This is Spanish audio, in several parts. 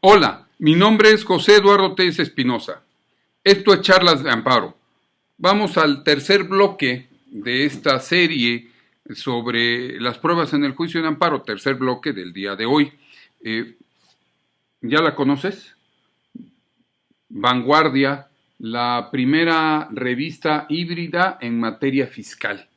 Hola, mi nombre es José Eduardo Telles Espinosa. Esto es Charlas de Amparo. Vamos al tercer bloque de esta serie sobre las pruebas en el juicio de amparo, tercer bloque del día de hoy. ¿Ya la conoces? Vanguardia, la primera revista híbrida en materia fiscal.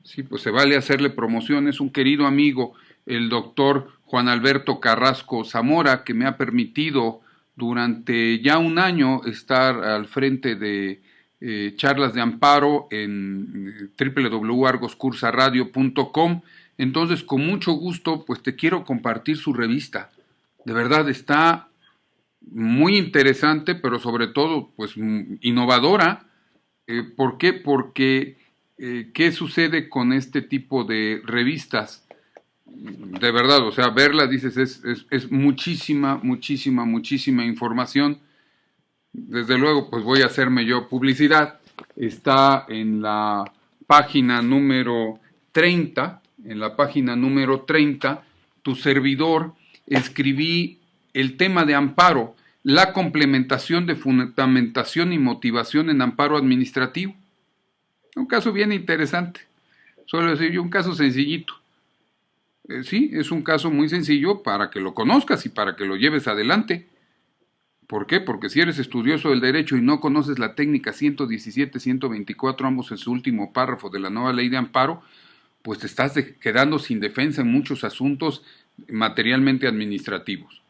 Sí, pues se vale hacerle promoción, es un querido amigo, el doctor Juan Alberto Carrasco Zamora, que me ha permitido durante ya un año estar al frente de charlas de amparo en www.argoscursaradio.com. Entonces, con mucho gusto, pues te quiero compartir su revista. De verdad está muy interesante, pero sobre todo, pues innovadora. ¿Por qué? Porque ¿qué sucede con este tipo de revistas? De verdad, o sea, verla, dices, es muchísima información. Desde luego, pues voy a hacerme yo publicidad. Está en la página número 30, tu servidor, escribí el tema de amparo, la complementación de fundamentación y motivación en amparo administrativo. Un caso bien interesante. Suelo decir yo, un caso sencillito. Sí, es un caso muy sencillo para que lo conozcas y para que lo lleves adelante. ¿Por qué? Porque si eres estudioso del derecho y no conoces la técnica 117-124, ambos en su último párrafo de la nueva ley de amparo, pues te estás quedando sin defensa en muchos asuntos materialmente administrativos.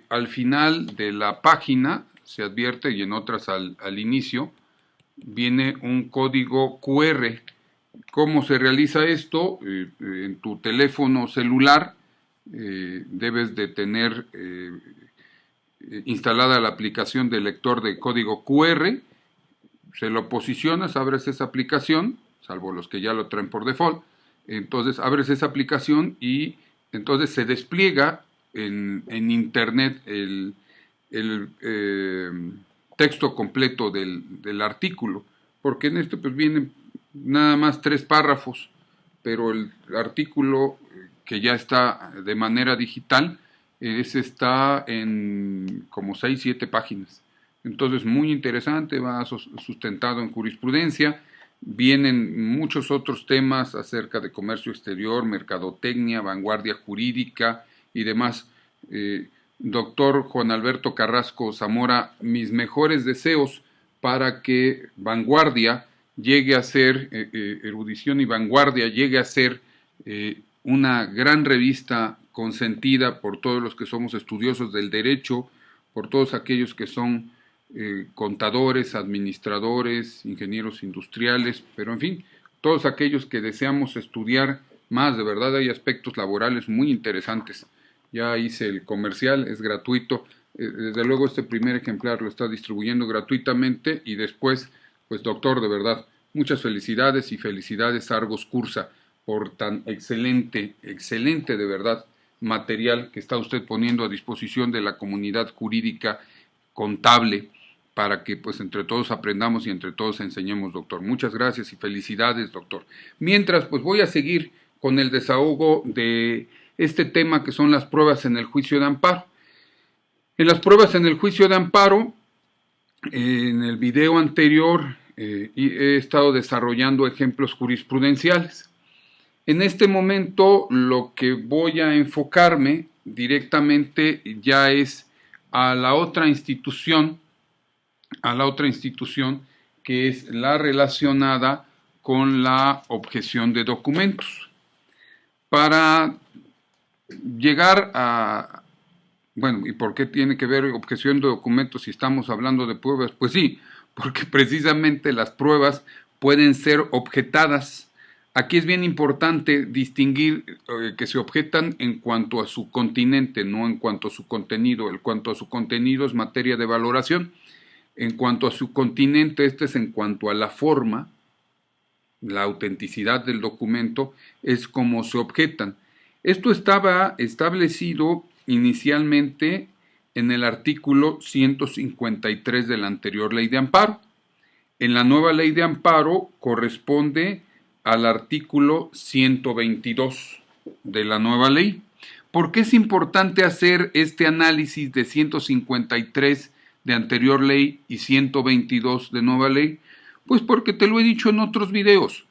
Al final de la página, se advierte, y en otras al inicio, viene un código QR. ¿Cómo se realiza esto? En tu teléfono celular debes de tener instalada la aplicación de lector de código QR, se lo posicionas, abres esa aplicación, salvo los que ya lo traen por default, entonces abres esa aplicación y entonces se despliega en internet el texto completo del artículo, porque en esto pues vienen nada más 3 párrafos, pero el artículo que ya está de manera digital, ese está en como 6-7 páginas. Entonces, muy interesante, va sustentado en jurisprudencia. Vienen muchos otros temas acerca de comercio exterior, mercadotecnia, vanguardia jurídica y demás. Doctor Juan Alberto Carrasco Zamora, mis mejores deseos para que Vanguardia llegue a ser, erudición y vanguardia, llegue a ser una gran revista consentida por todos los que somos estudiosos del derecho, por todos aquellos que son contadores, administradores, ingenieros industriales, pero en fin, todos aquellos que deseamos estudiar más. De verdad hay aspectos laborales muy interesantes. Ya hice el comercial, es gratuito. Desde luego este primer ejemplar lo está distribuyendo gratuitamente y después, pues doctor, de verdad, muchas felicidades y felicidades a Argos Cursa por tan excelente de verdad material que está usted poniendo a disposición de la comunidad jurídica contable para que pues entre todos aprendamos y entre todos enseñemos, doctor. Muchas gracias y felicidades, doctor. Mientras, pues voy a seguir con el desahogo de este tema que son las pruebas en el juicio de amparo. En las pruebas en el juicio de amparo, en el video anterior he estado desarrollando ejemplos jurisprudenciales. En este momento lo que voy a enfocarme directamente ya es a la otra institución que es la relacionada con la objeción de documentos. Para llegar a, bueno, ¿y por qué tiene que ver objeción de documentos si estamos hablando de pruebas? Pues sí, porque precisamente las pruebas pueden ser objetadas. Aquí es bien importante distinguir que se objetan en cuanto a su continente, no en cuanto a su contenido. En cuanto a su contenido es materia de valoración. En cuanto a su continente, este es en cuanto a la forma, la autenticidad del documento, es como se objetan. Esto estaba establecido inicialmente en el artículo 153 de la anterior ley de amparo. En la nueva ley de amparo corresponde al artículo 122 de la nueva ley. ¿Por qué es importante hacer este análisis de 153 de anterior ley y 122 de nueva ley? Pues porque te lo he dicho en otros videos.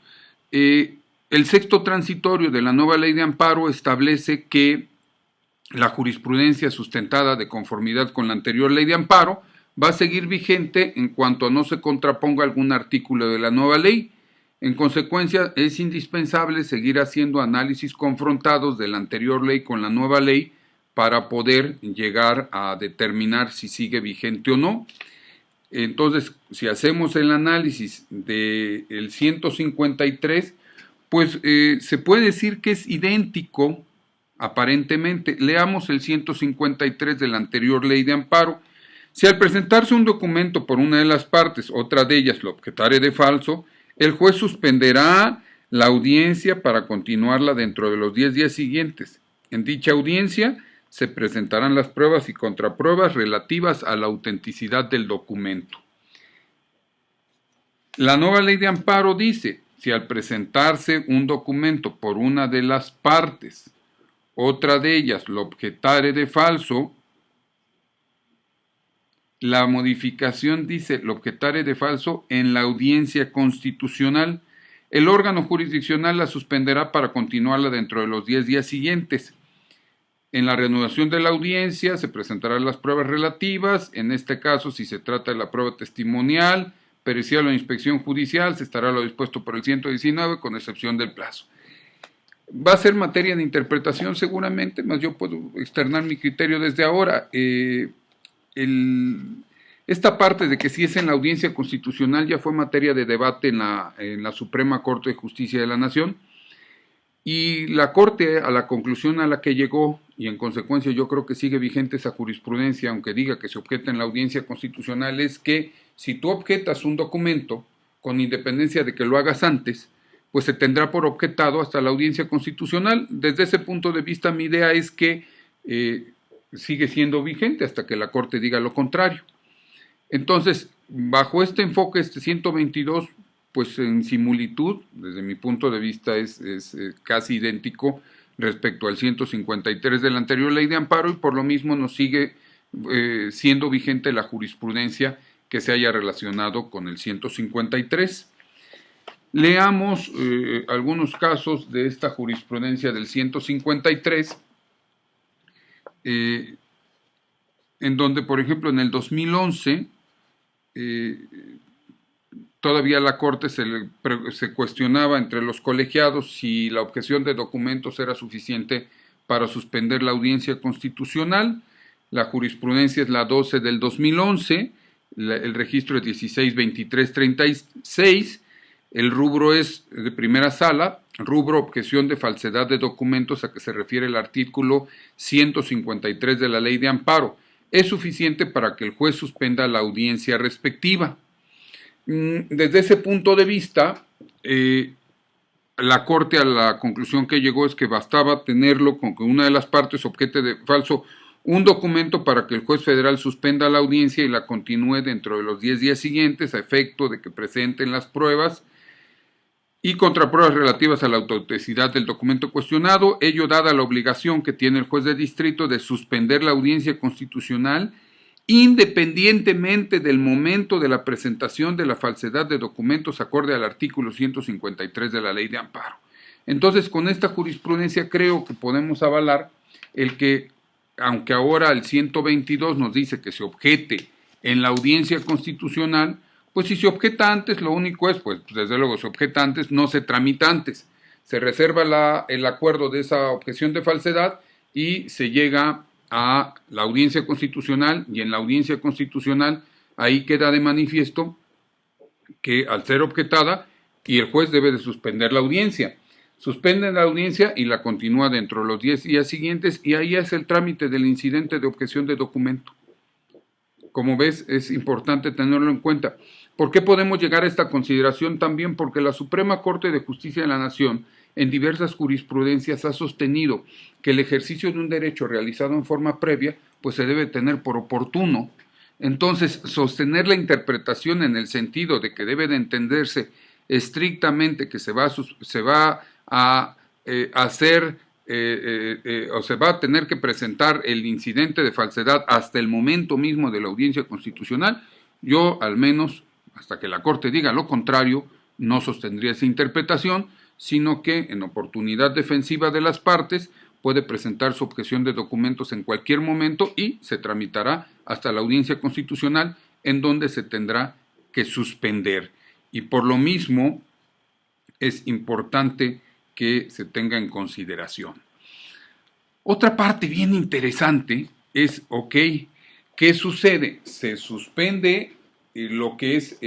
El sexto transitorio de la nueva ley de amparo establece que la jurisprudencia sustentada de conformidad con la anterior ley de amparo va a seguir vigente en cuanto no se contraponga algún artículo de la nueva ley. En consecuencia, es indispensable seguir haciendo análisis confrontados de la anterior ley con la nueva ley para poder llegar a determinar si sigue vigente o no. Entonces, si hacemos el análisis del 153, pues se puede decir que es idéntico, aparentemente. Leamos el 153 de la anterior ley de amparo. Si al presentarse un documento por una de las partes, otra de ellas lo objetare de falso, el juez suspenderá la audiencia para continuarla dentro de los 10 días siguientes. En dicha audiencia se presentarán las pruebas y contrapruebas relativas a la autenticidad del documento. La nueva ley de amparo dice, si al presentarse un documento por una de las partes, otra de ellas lo objetare de falso, la modificación dice lo objetare de falso en la audiencia constitucional. El órgano jurisdiccional la suspenderá para continuarla dentro de los 10 días siguientes. En la reanudación de la audiencia se presentarán las pruebas relativas. En este caso, si se trata de la prueba testimonial, pericial o inspección judicial, se estará lo dispuesto por el 119 con excepción del plazo. Va a ser materia de interpretación seguramente, más yo puedo externar mi criterio desde ahora. Esta parte de que si es en la audiencia constitucional ya fue materia de debate en la Suprema Corte de Justicia de la Nación, y la Corte, a la conclusión a la que llegó, y en consecuencia yo creo que sigue vigente esa jurisprudencia, aunque diga que se objeta en la audiencia constitucional, es que si tú objetas un documento, con independencia de que lo hagas antes, pues se tendrá por objetado hasta la audiencia constitucional. Desde ese punto de vista, mi idea es que sigue siendo vigente hasta que la Corte diga lo contrario. Entonces, bajo este enfoque, este 122, pues en similitud, desde mi punto de vista, es casi idéntico respecto al 153 de la anterior ley de amparo, y por lo mismo nos sigue siendo vigente la jurisprudencia que se haya relacionado con el 153. Leamos algunos casos de esta jurisprudencia del 153, en donde, por ejemplo, en el 2011, todavía la Corte se cuestionaba entre los colegiados si la objeción de documentos era suficiente para suspender la audiencia constitucional. La jurisprudencia es la 12 del 2011, el registro es 162336, el rubro es de primera sala, rubro objeción de falsedad de documentos, a que se refiere el artículo 153 de la ley de amparo. Es suficiente para que el juez suspenda la audiencia respectiva. Desde ese punto de vista, la Corte a la conclusión que llegó es que bastaba tenerlo con que una de las partes objete de falso un documento para que el juez federal suspenda la audiencia y la continúe dentro de los 10 días siguientes a efecto de que presenten las pruebas y contrapruebas relativas a la autenticidad del documento cuestionado, ello dada la obligación que tiene el juez de distrito de suspender la audiencia constitucional independientemente del momento de la presentación de la falsedad de documentos acorde al artículo 153 de la ley de amparo. Entonces, con esta jurisprudencia creo que podemos avalar el que, aunque ahora el 122 nos dice que se objete en la audiencia constitucional, pues si se objeta antes, lo único es, pues desde luego se objeta antes, no se tramita antes. Se reserva el acuerdo de esa objeción de falsedad y se llega a la audiencia constitucional, y en la audiencia constitucional ahí queda de manifiesto que al ser objetada, y el juez debe de suspender la audiencia. Suspende la audiencia y la continúa dentro de los 10 días siguientes, y ahí es el trámite del incidente de objeción de documento. Como ves, es importante tenerlo en cuenta. ¿Por qué podemos llegar a esta consideración? También porque la Suprema Corte de Justicia de la Nación en diversas jurisprudencias ha sostenido que el ejercicio de un derecho realizado en forma previa pues se debe tener por oportuno. Entonces, sostener la interpretación en el sentido de que debe de entenderse estrictamente que se va a hacer o se va a tener que presentar el incidente de falsedad hasta el momento mismo de la audiencia constitucional, yo al menos, hasta que la Corte diga lo contrario, no sostendría esa interpretación, sino que en oportunidad defensiva de las partes puede presentar su objeción de documentos en cualquier momento y se tramitará hasta la audiencia constitucional, en donde se tendrá que suspender. Y por lo mismo es importante que se tenga en consideración. Otra parte bien interesante es, ok, ¿qué sucede? Se suspende lo que es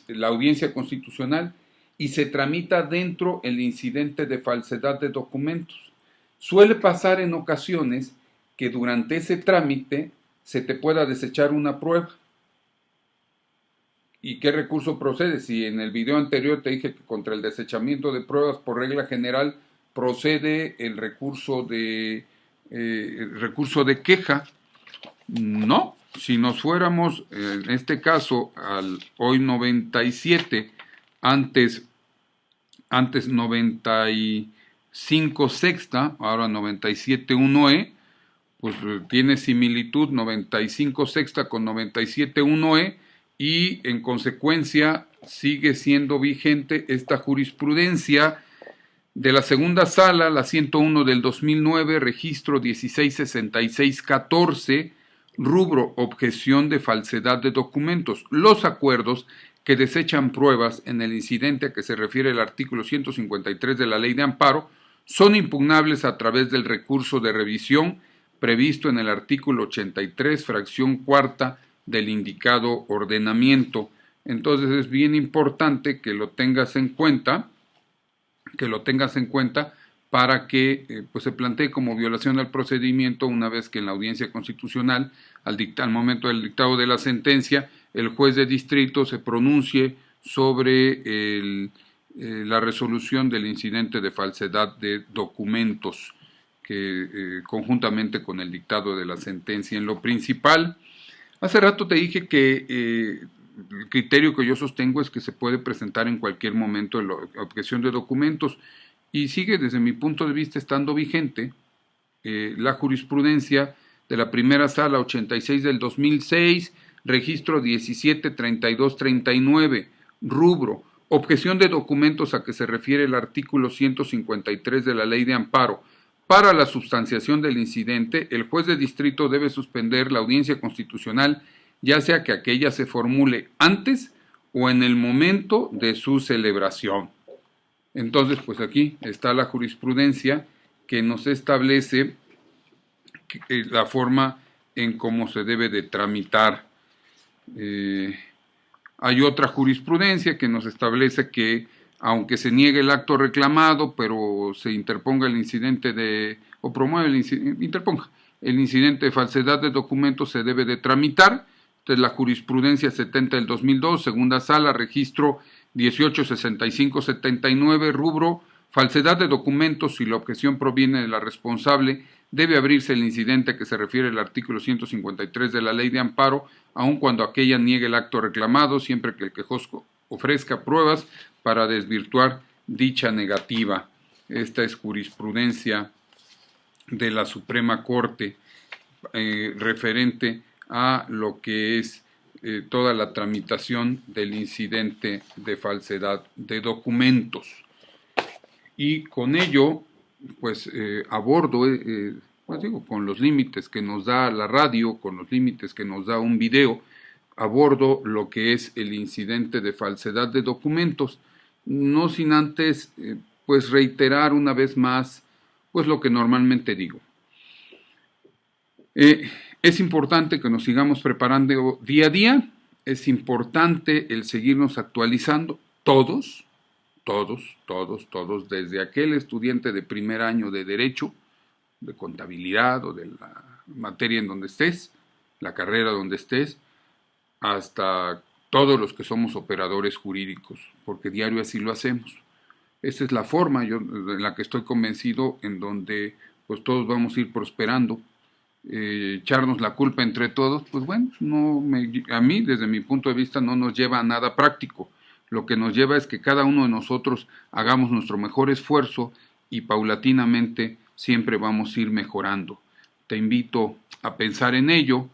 la audiencia constitucional y se tramita dentro el incidente de falsedad de documentos. Suele pasar en ocasiones que durante ese trámite se te pueda desechar una prueba. ¿Y qué recurso procede? Si en el video anterior te dije que contra el desechamiento de pruebas por regla general procede el recurso de queja, no. Si nos fuéramos, en este caso, al hoy 97, antes 95 sexta, ahora 97 1E, pues tiene similitud 95 sexta con 97 1E, y en consecuencia sigue siendo vigente esta jurisprudencia de la segunda sala, la 101 del 2009, registro 166614, rubro objeción de falsedad de documentos. Los acuerdos que desechan pruebas en el incidente a que se refiere el artículo 153 de la Ley de Amparo son impugnables a través del recurso de revisión previsto en el artículo 83, fracción cuarta del indicado ordenamiento. Entonces es bien importante que lo tengas en cuenta, para que pues se plantee como violación al procedimiento una vez que en la audiencia constitucional, al momento del dictado de la sentencia, el juez de distrito se pronuncie sobre la resolución del incidente de falsedad de documentos, que conjuntamente con el dictado de la sentencia. En lo principal, hace rato te dije que el criterio que yo sostengo es que se puede presentar en cualquier momento la objeción de documentos, y sigue desde mi punto de vista estando vigente la jurisprudencia de la primera sala 86 del 2006, registro 173239, rubro objeción de documentos a que se refiere el artículo 153 de la Ley de Amparo. Para la substanciación del incidente, el juez de distrito debe suspender la audiencia constitucional, ya sea que aquella se formule antes o en el momento de su celebración. Entonces, pues aquí está la jurisprudencia que nos establece la forma en cómo se debe de tramitar. Hay otra jurisprudencia que nos establece que aunque se niegue el acto reclamado, pero se interponga el incidente o promueve el incidente de falsedad de documentos, se debe de tramitar. Entonces la jurisprudencia 70 del 2002, segunda sala, registro 186579, rubro falsedad de documentos, si la objeción proviene de la responsable, debe abrirse el incidente que se refiere al artículo 153 de la Ley de Amparo, aun cuando aquella niegue el acto reclamado, siempre que el quejoso ofrezca pruebas para desvirtuar dicha negativa. Esta es jurisprudencia de la Suprema Corte referente a lo que es toda la tramitación del incidente de falsedad de documentos. Y con ello, pues abordo, pues digo, con los límites que nos da la radio, con los límites que nos da un video, abordo lo que es el incidente de falsedad de documentos, no sin antes, pues reiterar una vez más, pues lo que normalmente digo. Es importante que nos sigamos preparando día a día, es importante el seguirnos actualizando, todos, desde aquel estudiante de primer año de Derecho, de Contabilidad o de la materia en donde estés, la carrera donde estés, hasta todos los que somos operadores jurídicos, porque diario así lo hacemos. Esa es la forma en la que estoy convencido, en donde pues todos vamos a ir prosperando. Echarnos la culpa entre todos, pues bueno, a mí desde mi punto de vista no nos lleva a nada práctico. Lo que nos lleva es que cada uno de nosotros hagamos nuestro mejor esfuerzo y paulatinamente siempre vamos a ir mejorando. Te invito a pensar en ello,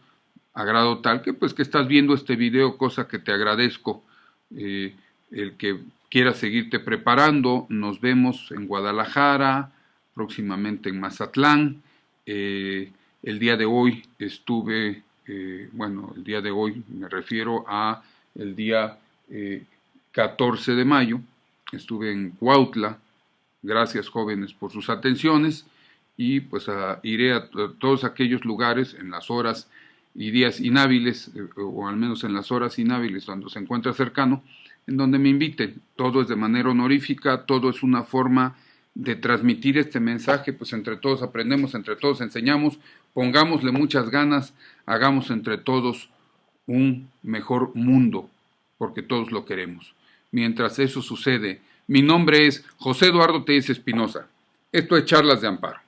a grado tal que pues que estás viendo este video, cosa que te agradezco. El que quieras seguirte preparando, nos vemos en Guadalajara, próximamente en Mazatlán. El día de hoy estuve, el día de hoy me refiero a el día 14 de mayo, estuve en Cuautla. Gracias, jóvenes, por sus atenciones, y pues iré a todos aquellos lugares en las horas y días inhábiles, o al menos en las horas inhábiles cuando se encuentra cercano, en donde me inviten. Todo es de manera honorífica, todo es una forma de transmitir este mensaje, pues entre todos aprendemos, entre todos enseñamos, pongámosle muchas ganas, hagamos entre todos un mejor mundo, porque todos lo queremos. Mientras eso sucede, mi nombre es José Eduardo Tellez Espinosa. Esto es Charlas de Amparo.